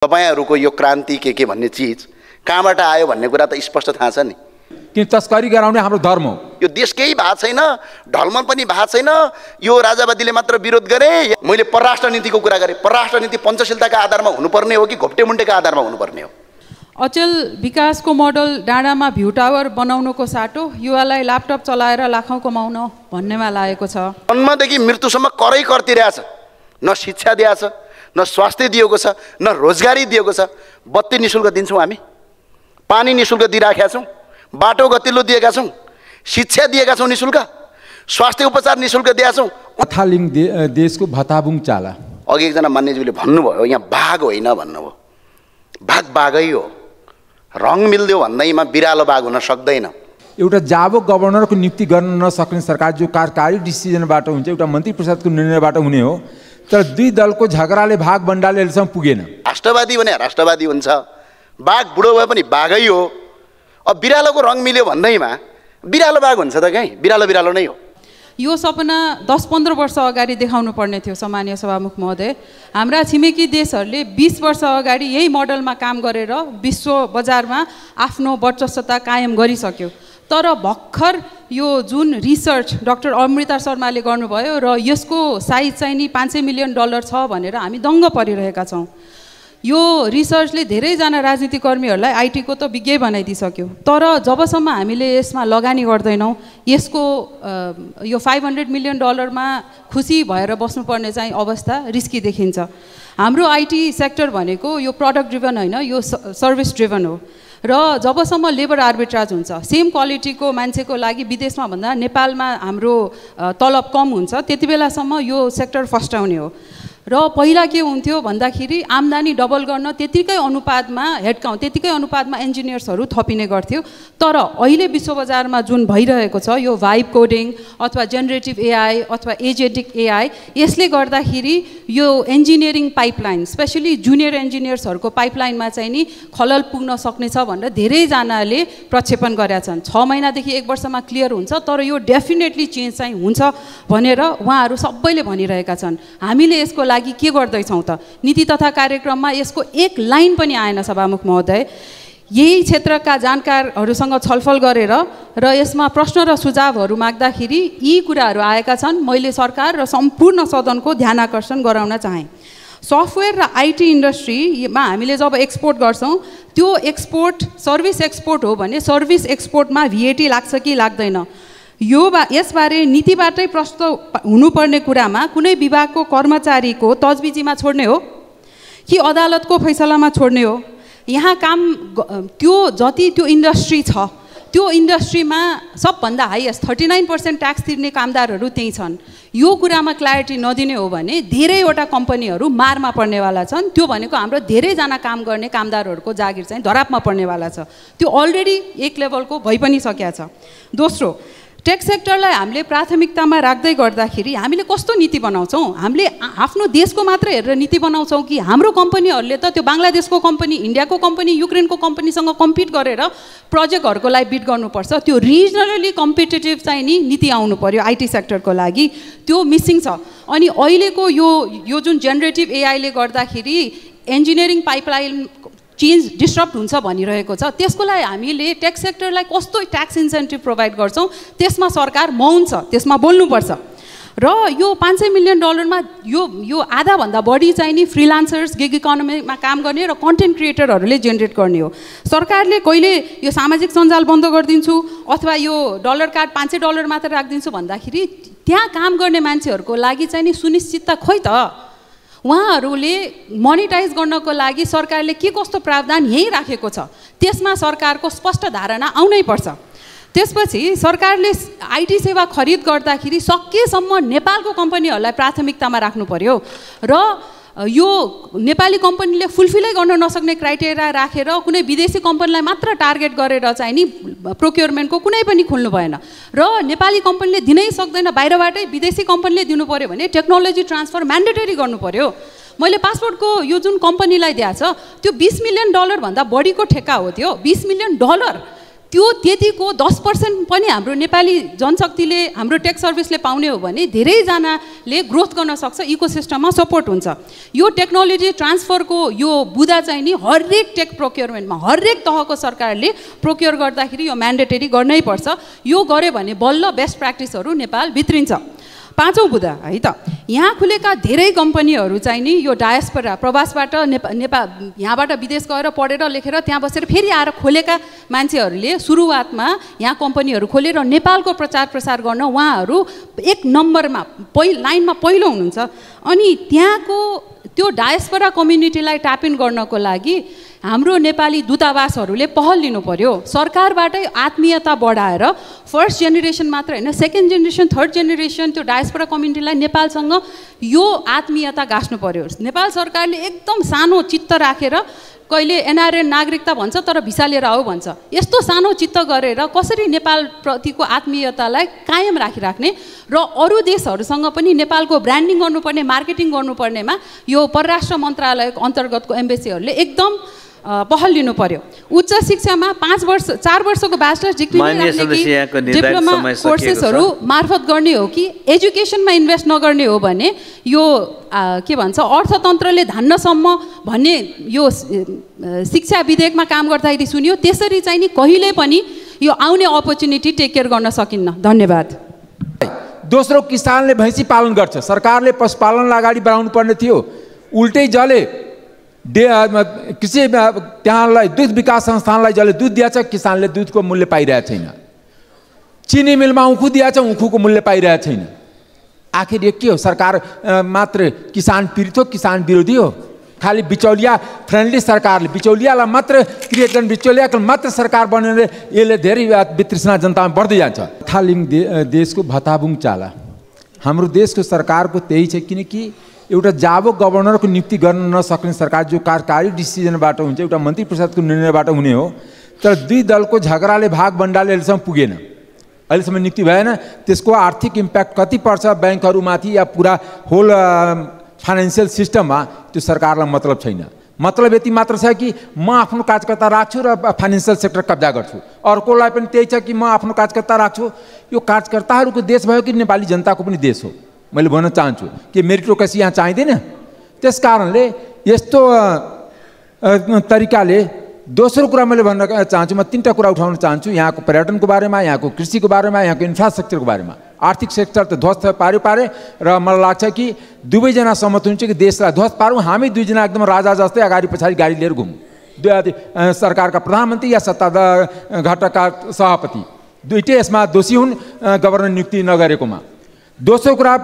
तपाईहरुको यो क्रान्ति के भन्ने चीज कहाँबाट आयो भन्ने कुरा त स्पष्ट थाहा छ नि। कि तस्करी गराउने हाम्रो धर्म हो। यो देश केही भएको छैन, ढलमल पनि भएको छैन। यो राजावादीले मात्र विरोध गरे। मैले परराष्ट्र नीतिको कुरा गरे। परराष्ट्र नीति पञ्चशीलताका आधारमा हुनुपर्ने हो कि घोप्टेमुन्टेका आधारमा हुनुपर्ने हो? अचेल विकासको मोडल डाँडामा भ्यू टावर बनाउनुको साटो युवालाई ल्यापटप चलाएर लाखौं कमाउन भन्नेमा लागेको छ। जन्मदेखि मृत्युसम्म करै कर्तिरहेछ। न शिक्षा दिएको छ, न स्वास्थ्य दिएको छ, न रोजगारी दिएको छ। बत्ती निशुल्क दिन्छौँ हामी, पानी निशुल्क दिइराखेका छौँ, बाटो गतिलो दिएका छौँ, शिक्षा दिएका छौँ निशुल्क, स्वास्थ्य उपचार निशुल्क दिएका छौँ। थालिङ देशको भताबुङ चाला। अघि एकजना मान्यज्यूले भन्नुभयो यहाँ बाघ होइन भन्नुभयो। बाघ बाघै हो, रङ मिल्दियो भन्दैमा बिरालो बाघ हुन सक्दैन। एउटा जाबो गभर्नरको नियुक्ति गर्न नसक्ने सरकार जो कार्यकारी डिसिजनबाट हुन्छ, एउटा मन्त्री परिषदको निर्णयबाट हुने हो। तर दुई दलको झगडाले भाग बन्डाले अहिलेसम्म पुगेन। राष्ट्रवादी भने राष्ट्रवादी हुन्छ, बाघ बुढो भए पनि बाघै हो। अब बिरालोको रङ मिल्यो भन्दैमा बिरालो बाघ हुन्छ त? कहीँ बिरालो बिरालो नै हो। यो सपना 10-15 वर्ष अगाडि देखाउनु पर्ने थियो सम्मानीय सभामुख महोदय। हाम्रा छिमेकी देशहरूले 20 वर्ष अगाडि यही मोडलमा काम गरेर विश्व बजारमा आफ्नो वर्चस्वता कायम गरिसक्यो। तर भर्खर यो जुन रिसर्च डाक्टर अमृता शर्माले गर्नुभयो र यसको साइज चाहिँ नि $500 मिलियन छ भनेर हामी दङ्ग परिरहेका छौँ। यो रिसर्चले धेरैजना राजनीतिकर्मीहरूलाई आइटीको त विज्ञै बनाइदिइसक्यो। तर जबसम्म हामीले यसमा लगानी गर्दैनौँ, यसको यो $500 मिलियन मा खुसी भएर बस्नुपर्ने चाहिँ अवस्था रिस्की देखिन्छ। हाम्रो आइटी सेक्टर भनेको यो प्रडक्ट ड्रिभन होइन, यो सर्भिस ड्रिभन हो। र जबसम्म लेबर आर्बिट्राज हुन्छ, सेम क्वालिटीको मान्छेको लागि विदेशमा भन्दा नेपालमा हाम्रो तलब कम हुन्छ, त्यति बेलासम्म यो सेक्टर फस्टाउने हो। र पहिला के हुन्थ्यो भन्दाखेरि आम्दानी डबल गर्न त्यतिकै अनुपातमा हेडकाउन्ट, त्यतिकै अनुपातमा इन्जिनियर्सहरू थपिने गर्थ्यो। तर अहिले विश्व बजारमा जुन भइरहेको छ यो भाइब कोडिङ अथवा जेनेरेटिभ एआई अथवा एजेन्टिक एआई, यसले गर्दाखेरि यो इन्जिनियरिङ पाइपलाइन, स्पेसली जुनियर इन्जिनियर्सहरूको पाइपलाइनमा चाहिँ नि खलल पुग्न सक्नेछ भनेर धेरैजनाले प्रक्षेपण गरेका छन्। 6 महिनादेखि 1 वर्षमा क्लियर हुन्छ, तर यो डेफिनेटली चेन्ज चाहिँ हुन्छ भनेर उहाँहरू सबैले भनिरहेका छन्। हामीले यसको लागि के गर्दैछौँ त? नीति तथा कार्यक्रममा यसको एक लाइन पनि आएन सभामुख महोदय। यही क्षेत्रका जानकारहरूसँग छलफल गरेर र यसमा प्रश्न र सुझावहरू माग्दाखेरि यी कुराहरू आएका छन्। मैले सरकार र सम्पूर्ण सदनको ध्यान आकर्षण गराउन चाहेँ। सफ्टवेयर र आइटी इन्डस्ट्रीमा हामीले जब एक्सपोर्ट गर्छौँ, त्यो एक्सपोर्ट सर्भिस एक्सपोर्ट हो भने सर्भिस एक्सपोर्टमा VAT लाग्छ कि लाग्दैन, यसबारे नीतिबाटै प्रश्न हुनुपर्ने कुरामा कुनै विभागको कर्मचारीको तजबिजीमा छोड्ने हो कि अदालतको फैसलामा छोड्ने हो? यहाँ काम त्यो जति त्यो इन्डस्ट्री छ, त्यो इन्डस्ट्रीमा सबभन्दा हाइएस्ट 39% ट्याक्स तिर्ने कामदारहरू त्यही छन्। यो कुरामा क्ल्यारिटी नदिने हो भने धेरैवटा कम्पनीहरू मारमा पर्नेवाला छन्। त्यो भनेको हाम्रो धेरैजना काम गर्ने कामदारहरूको जागिर चाहिँ धरापमा पर्नेवाला छ। त्यो अलरेडी एक लेभलको भइ पनि सकेको छ। दोस्रो, टेक सेक्टरलाई हामीले प्राथमिकतामा राख्दै गर्दाखेरि हामीले कस्तो नीति बनाउँछौँ? हामीले आफ्नो देशको मात्र हेरेर नीति बनाउँछौँ कि हाम्रो कम्पनीहरूले त त्यो बङ्गलादेशको कम्पनी, इन्डियाको कम्पनी, युक्रेनको कम्पनीसँग कम्पिट गरेर प्रोजेक्टहरूको लागि बिड गर्नुपर्छ? त्यो रिजनली कम्पिटेटिभ चाहिँ नि नीति आउनु पर्यो आइटी सेक्टरको लागि, त्यो मिसिङ छ। अनि अहिलेको यो जुन जेनेरेटिभ एआईले गर्दाखेरि इन्जिनियरिङ पाइपलाइन चेन्ज डिस्टर्ब हुन्छ भनिरहेको छ, त्यसको लागि हामीले टेक सेक्टरलाई कस्तो ट्याक्स इन्सेन्टिभ प्रोभाइड गर्छौँ? त्यसमा सरकार मौन छ, त्यसमा बोल्नुपर्छ। र यो $500 मिलियन मा यो आधाभन्दा बढी चाहिँ नि फ्रिलान्सर्स, गिग इकोनोमीमा काम गर्ने र कन्टेन्ट क्रिएटरहरूले जेनेरेट गर्ने हो। सरकारले कहिले यो सामाजिक सञ्जाल बन्द गरिदिन्छु अथवा यो डलर कार्ड $500 मात्र राखिदिन्छु भन्दाखेरि त्यहाँ काम गर्ने मान्छेहरूको लागि चाहिँ नि सुनिश्चितता खोइ त? उहाँहरूले मोनिटाइज गर्नको लागि सरकारले के कस्तो प्रावधान यहीँ राखेको छ, त्यसमा सरकारको स्पष्ट धारणा आउनै पर्छ। त्यसपछि सरकारले आइटी सेवा खरिद गर्दाखेरि सकेसम्म नेपालको कम्पनीहरूलाई प्राथमिकतामा राख्नु पर्यो र यो नेपाली कम्पनीले फुलफिलै गर्न नसक्ने क्राइटेरिया राखेर कुनै विदेशी कम्पनीलाई मात्र टार्गेट गरेर चाहिँ नि प्रोक्योरमेन्टको कुनै पनि खुल्नु भएन। र नेपाली कम्पनीले दिनै सक्दैन, बाहिरबाटै विदेशी कम्पनीले दिनु पर्यो भने टेक्नोलोजी ट्रान्सफर म्यान्डेटरी गर्नु पर्यो। मैले पासपोर्टको यो जुन कम्पनीलाई दिएको छ त्यो $20 मिलियन भन्दा बढीको ठेक्का हो। त्यो $20 मिलियन त्यो त्यतिको 10% पनि हाम्रो नेपाली जनशक्तिले हाम्रो टेक सर्भिसले पाउने हो भने धेरैजनाले ग्रोथ गर्न सक्छ, इकोसिस्टममा सपोर्ट हुन्छ। यो टेक्नोलोजी ट्रान्सफरको यो बुदा चाहिँ नि हरेक टेक प्रोक्योरमेन्टमा हरेक तहको सरकारले प्रोक्योर गर्दाखेरि यो म्यान्डेटरी गर्नै पर्छ। यो गर्यो भने बल्ल बेस्ट प्र्याक्टिसहरू नेपाल भित्रिन्छ। पाँचौँ बुदा है त, यहाँ खुलेका धेरै कम्पनीहरू चाहिँ नि यो डायस्पोरा प्रवासबाट नेपाल यहाँबाट विदेश गएर पढेर लेखेर त्यहाँ बसेर फेरि आएर खोलेका मान्छेहरूले सुरुवातमा यहाँ कम्पनीहरू खोलेर नेपालको प्रचार प्रसार गर्न उहाँहरू एक नम्बरमा लाइनमा पहिलो हुनुहुन्छ। अनि त्यहाँको त्यो डायस्पोरा कम्युनिटीलाई ट्याप इन गर्नको लागि हाम्रो नेपाली दूतावासहरूले पहल लिनु पर्यो। सरकारबाटै आत्मीयता बढाएर फर्स्ट जेनेरेसन मात्र होइन, सेकेन्ड जेनेरेसन, थर्ड जेनेरेसन त्यो डायस्पोरा कम्युनिटीलाई नेपालसँग यो आत्मीयता गाँच्नु पर्यो। नेपाल सरकारले एकदम सानो चित्त राखेर कहिले एनआरएन नागरिकता भन्छ तर भिसा लिएर आऊ भन्छ। यस्तो सानो चित्त गरेर कसरी नेपालप्रतिको आत्मीयतालाई कायम राखिराख्ने र अरू देशहरूसँग पनि नेपालको ब्रान्डिङ गर्नुपर्ने, मार्केटिङ गर्नुपर्नेमा यो परराष्ट्र मन्त्रालयको अन्तर्गतको एम्बेसीहरूले एकदम पहल लिनु पर्यो। उच्च शिक्षामा 4 वर्षको ब्याचलर्स डिग्री डिप्लोमा कोर्सेसहरू मार्फत गर्ने हो कि एजुकेसनमा इन्भेस्ट नगर्ने हो भने यो के भन्छ अर्थतन्त्रले धान्नसम्म भन्ने यो शिक्षा विधेयकमा काम गर्दाखेरि सुनियो। त्यसरी चाहिँ नि कहिले पनि यो आउने अपर्च्युनिटी टेक केयर गर्न सकिन्न। धन्यवाद। दोस्रो, किसानले भैँसी पालन गर्छ, सरकारले पशुपालनलाई अगाडि बढाउनु पर्ने थियो। उल्टै जले कृषि त्यहाँलाई दुध विकास संस्थानलाई जसले दुध दिएछ किसानले दुधको मूल्य पाइरहेको छैन। चिनी मिलमा उखु दिएछ, उखुको मूल्य पाइरहेको छैन। आखिर यो के हो? सरकार मात्र किसान पीडित हो, किसान विरोधी हो? खालि बिचौलिया फ्रेन्डली सरकारले बिचौलियालाई मात्र क्रिएट गर्ने, बिचौलियाको मात्र सरकार बनेर यसले धेरै वितृष्णा जनतामा बढ्दै जान्छ। थालिङ देशको भताबुङ चाला हाम्रो देशको सरकारको त्यही छ, किनकि एउटा जावो गभर्नरको नियुक्ति गर्न नसक्ने सरकार जो कार्यकारी डिसिजनबाट हुन्छ, एउटा मन्त्री परिषदको निर्णयबाट हुने हो। तर दुई दलको झगडाले भाग बन्डाले अहिलेसम्म पुगेन, अहिलेसम्म नियुक्ति भएन। त्यसको आर्थिक इम्प्याक्ट कति पर्छ ब्याङ्कहरूमाथि या पुरा होल फाइनेन्सियल सिस्टममा, त्यो सरकारलाई मतलब छैन। मतलब यति मात्र छ कि म आफ्नो कार्यकर्ता राख्छु र फाइनेन्सियल सेक्टर कब्जा गर्छु। अर्कोलाई पनि त्यही छ कि म आफ्नो कार्यकर्ता राख्छु। यो कार्यकर्ताहरूको देश भयो कि नेपाली जनताको पनि देश हो? मैले भन्न चाहन्छु कि मेरिटोक्रेसी यहाँ चाहिँदैन। त्यस कारणले यस्तो तरिकाले दोस्रो कुरा मैले भन्न चाहन्छु, म 3टा कुरा उठाउन चाहन्छु। यहाँको पर्यटनको बारेमा, यहाँको कृषिको बारेमा, यहाँको इन्फ्रास्ट्रक्चरको बारेमा। आर्थिक सेक्टर त ध्वस्त पारे र मलाई लाग्छ कि दुवैजना सहमत हुन्छ कि देशलाई ध्वस्त पारौँ। हामी दुईजना एकदम राजा जस्तै अगाडि पछाडि गाडी लिएर घुमौँ। सरकारका प्रधानमन्त्री या सत्ताधार घटकका सभापति दुईटै यसमा दोषी हुन् गभर्नर नियुक्ति नगरेकोमा। दोस्रो कुरा,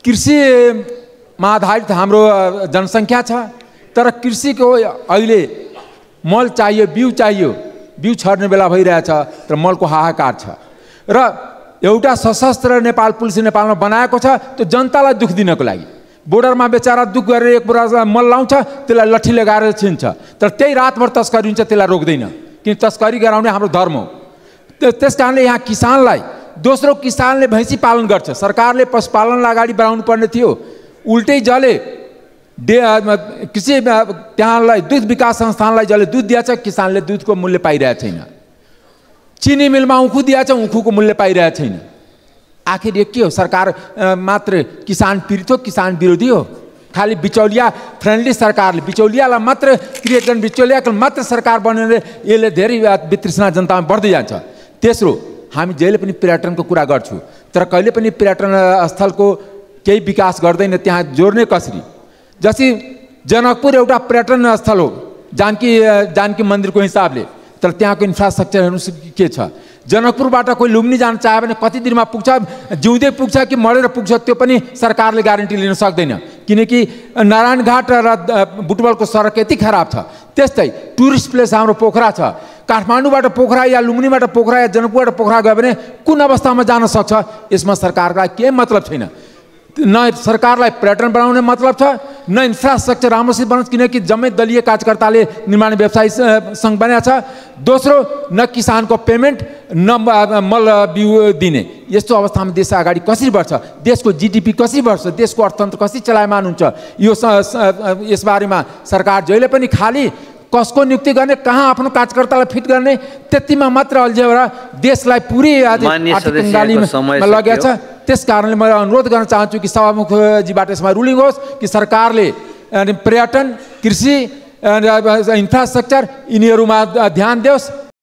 कृषिमा आधारित हाम्रो जनसङ्ख्या छ, तर कृषिको अहिले मल चाहियो, बिउ चाहियो, बिउ छर्ने बेला भइरहेछ तर मलको हाहाकार छ। र एउटा सशस्त्र नेपाल पुलिस नेपालमा बनाएको छ त्यो जनतालाई दुःख दिनको लागि। बोर्डरमा बेचारा दुःख गरेर एक बोरा मल लाउँछ, त्यसलाई लट्ठी लगाएर छिन्छ, तर त्यही रातभर तस्करी हुन्छ, त्यसलाई रोक्दैन, किन तस्करी गराउने हाम्रो धर्म हो। त्यस कारणले यहाँ किसानलाई, दोस्रो किसानले भैँसी पालन गर्छ, सरकारले पशुपालनलाई अगाडि बढाउनु पर्ने थियो। उल्टै जले कृषि त्यहाँलाई दुध विकास संस्थानलाई जसले दुध दिएछ किसानले दुधको मूल्य पाइरहेको छैन। चिनी मिलमा उखु दिएछ, उखुको मूल्य पाइरहेको छैन। आखिर यो के हो? सरकार मात्र किसान पीडित हो, किसान विरोधी हो? खालि बिचौलिया फ्रेन्डली सरकारले बिचौलियालाई मात्र क्रिएट गर्ने, बिचौलियाको मात्र सरकार बनेर यसले धेरै वितृष्णा जनतामा बढ्दै जान्छ। तेस्रो, हामी जहिले पनि पर्यटनको कुरा गर्छौँ तर कहिले पनि पर्यटन स्थलको केही विकास गर्दैन। त्यहाँ जोड्ने कसरी? जस्तै जनकपुर एउटा पर्यटन स्थल हो जानकी मन्दिरको हिसाबले, तर त्यहाँको इन्फ्रास्ट्रक्चरहरू के छ? जनकपुरबाट कोही लुम्बिनी जान चाह्यो भने कति दिनमा पुग्छ? जिउँदै पुग्छ कि मरेर पुग्छ? त्यो पनि सरकारले ग्यारेन्टी लिन सक्दैन, किनकि नारायणघाट र बुटवलको सडक यति खराब छ। त्यस्तै टुरिस्ट प्लेस हाम्रो पोखरा छ। काठमाडौँबाट पोखरा या लुम्बिनीबाट पोखरा या जनकपुरबाट पोखरा गयो भने कुन अवस्थामा जान सक्छ? यसमा सरकारलाई केही मतलब छैन। न सरकारलाई पर्यटन बनाउने मतलब छ, न इन्फ्रास्ट्रक्चर राम्रोसित बनाउँछ, किनकि जम्मै दलीय कार्यकर्ताले निर्माण व्यवसाय सङ्घ बनाएको छ। दोस्रो, न किसानको पेमेन्ट, न मल बिउ दिने। यस्तो अवस्थामा देश अगाडि कसरी बढ्छ? देशको जिडिपी कसरी बढ्छ? देशको अर्थतन्त्र कसरी चलायमान हुन्छ? यो यसबारेमा सरकार जहिले पनि खालि कसको नियुक्ति गर्ने, कहाँ आफ्नो कार्यकर्तालाई फिट गर्ने, त्यतिमा मात्र अल्झेर देशलाई पुरै आर्थिक कङ्गालीमा लगेको छ। त्यस कारणले मैले अनुरोध गर्न चाहन्छु कि सभामुखजीबाट यसमा रुलिङ होस् कि सरकारले पर्यटन, कृषि, इन्फ्रास्ट्रक्चर यिनीहरूमा ध्यान दियोस्